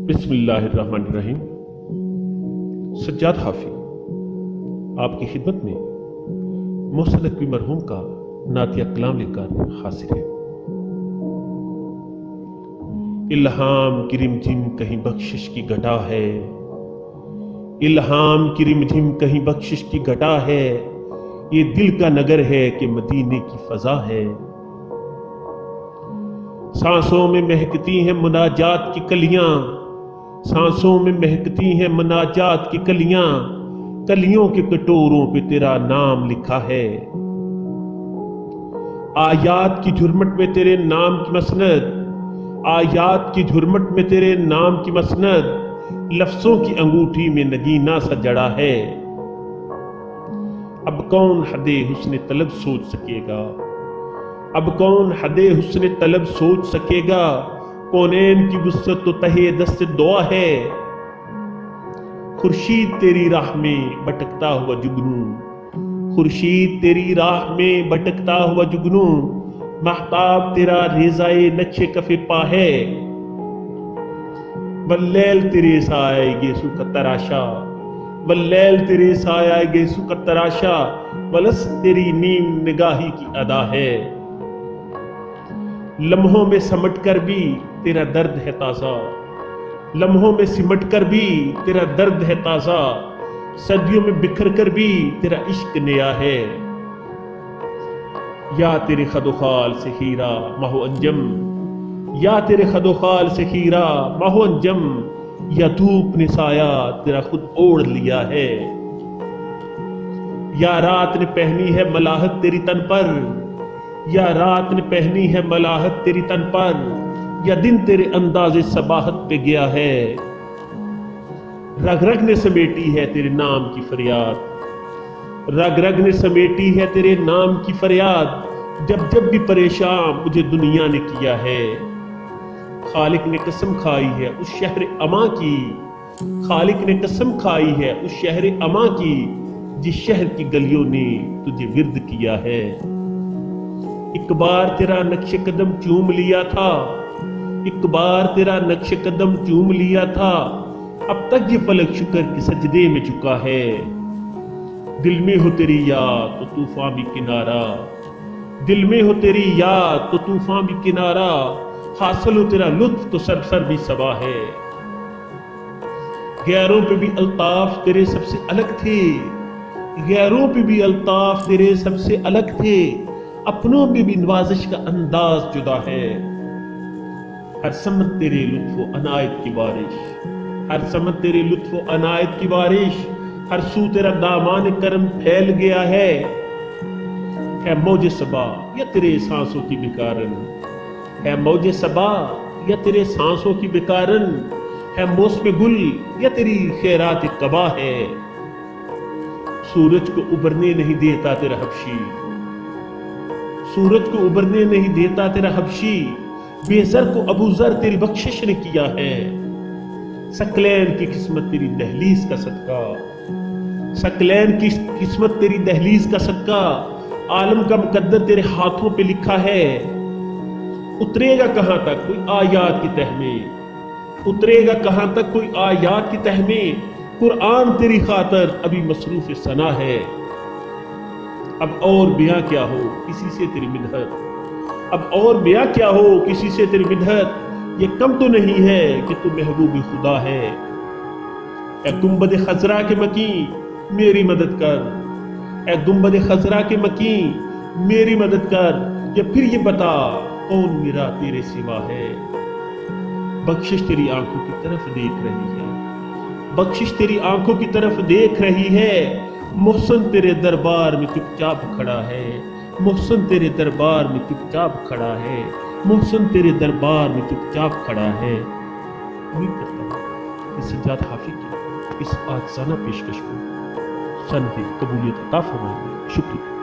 बिस्मिल्लाहिर्रहमानिर्रहीम। सज्जाद हाफी आपकी खिदमत में मोहसिन नकवी मरहूम का नातिया कलाम लेकर हाजिर है। इल्हाम की रिमझिम कहीं बख्शिश की घटा है, इल्हाम की रिमझिम कहीं बख्शिश की घटा है, ये दिल का नगर है कि मदीने की फजा है। सांसों में महकती हैं मुनाजात की कलियां, सांसों में महकती हैं मुनाजात की कलियां, कलियों के कटोरों पे तेरा नाम लिखा है। आयात की झुरमट में तेरे नाम की मसनद, आयात की झुरमट में तेरे नाम की मसनद, लफ्जों की अंगूठी में नगीना सा जड़ा है। अब कौन हदे हुस्न तलब सोच सकेगा, अब कौन हदे हुस्न तलब सोच सकेगा, कौनैन की वुसअत तो तहे दस्त दुआ है। खुर्शीद तेरी राह में भटकता हुआ जुगनू, खुर्शीद तेरी राह में भटकता हुआ जुगनू, महताब तेरा रेज़ाए नक्शे कफे पा है। वल्लैल तेरे साए गेसु का तराशा, वल्लैल तेरे साए गेसु का तराशा, वलस तेरी नीम निगाही की अदा है। लम्हों में समट कर भी तेरा दर्द है ताजा, लम्हों में सिमट कर भी तेरा दर्द है ताजा, सदियों में बिखर कर भी तेरा इश्क नया है। या तेरे खदोखाल से हीरा माहो अंजम, या तेरे खदोखाल से हीरा माहो अंजम, या धूप ने साया तेरा खुद ओढ़ लिया है। या रात ने पहनी है मलाहत तेरी तन पर, या रात ने पहनी है मलाहत तेरी तन पर, या दिन तेरे अंदाज़े सबाहत पे गया है। रग रग ने समेटी है तेरे नाम की फरियाद, रग रग ने समेटी है तेरे नाम की फरियाद, जब जब भी परेशान मुझे दुनिया ने किया है। खालिक ने कसम खाई है उस शहर अमा की, खालिक ने कसम खाई है उस शहर अमा की, जिस शहर की गलियों ने तुझे विर्द किया है। एक बार तेरा नक्शे कदम चूम लिया था, एक बार तेरा नक्शे कदम चूम लिया था, अब तक ये फलक शुक्र के सजदे में झुका है। दिल में हो तेरी याद तो तूफान भी किनारा, दिल में हो तेरी याद तो तूफान भी किनारा, हासिल हो तेरा लुत्फ तो सरसर भी सबा है। गैरों पे भी अल्ताफ तेरे सबसे अलग थे, गैरों पे भी अल्ताफ तेरे सबसे अलग थे, अपनों में भी नवाजिश का अंदाज जुदा है। हर समत तेरे लुत्फो अनायत की बारिश, हर समत तेरे लुत्फो अनायत की बारिश, हर सू तेरा दामान करम फैल गया है मौजे सबा या तेरे सांसों की बिकारन, है मौजे सबा या तेरे सांसों की बिकारन, है मौसम गुल या तेरी खैरात कबा है। सूरज को उबरने नहीं देता तेरा हबशी, सूरज को उबरने नहीं देता तेरा हबशी, बेज़र को अबू ज़र तेरी बख्शिश ने किया है। सकलैन की किस्मत तेरी दहलीज का सदका, सकलैन की किस्मत तेरी दहलीज का सदका, आलम का मुकद्दर तेरे हाथों पे लिखा है। उतरेगा कहां तक कोई आयात की तह में, उतरेगा कहां तक कोई आयात की तह में, कुरान तेरी खातर अभी मसरूफ सना है। अब और बिया क्या हो किसी से तेरी मिन्नत, अब और बिया क्या हो किसी से तेरी मिन्नत, ये कम तो नहीं है कि तू महबूब खुदा है। ए गुंबद खजरा के मकी मेरी मदद कर, ए गुंबद खजरा के मकी मेरी मदद कर, या फिर ये बता कौन मेरा तेरे सिवा है। बख्शिश तेरी आंखों की तरफ देख रही है, बख्शिश तेरी आंखों की तरफ देख रही है, मोहसिन तेरे दरबार में चुपचाप खड़ा है, मोहसिन तेरे दरबार में चुपचाप खड़ा है, मोहसिन तेरे दरबार में चुपचाप खड़ा है। उम्मीद करता हूँ कि सज्जाद हाफी की इस आजाना पेशकश को सन की कबूलियत अता फरमाएंगे। शुक्रिया।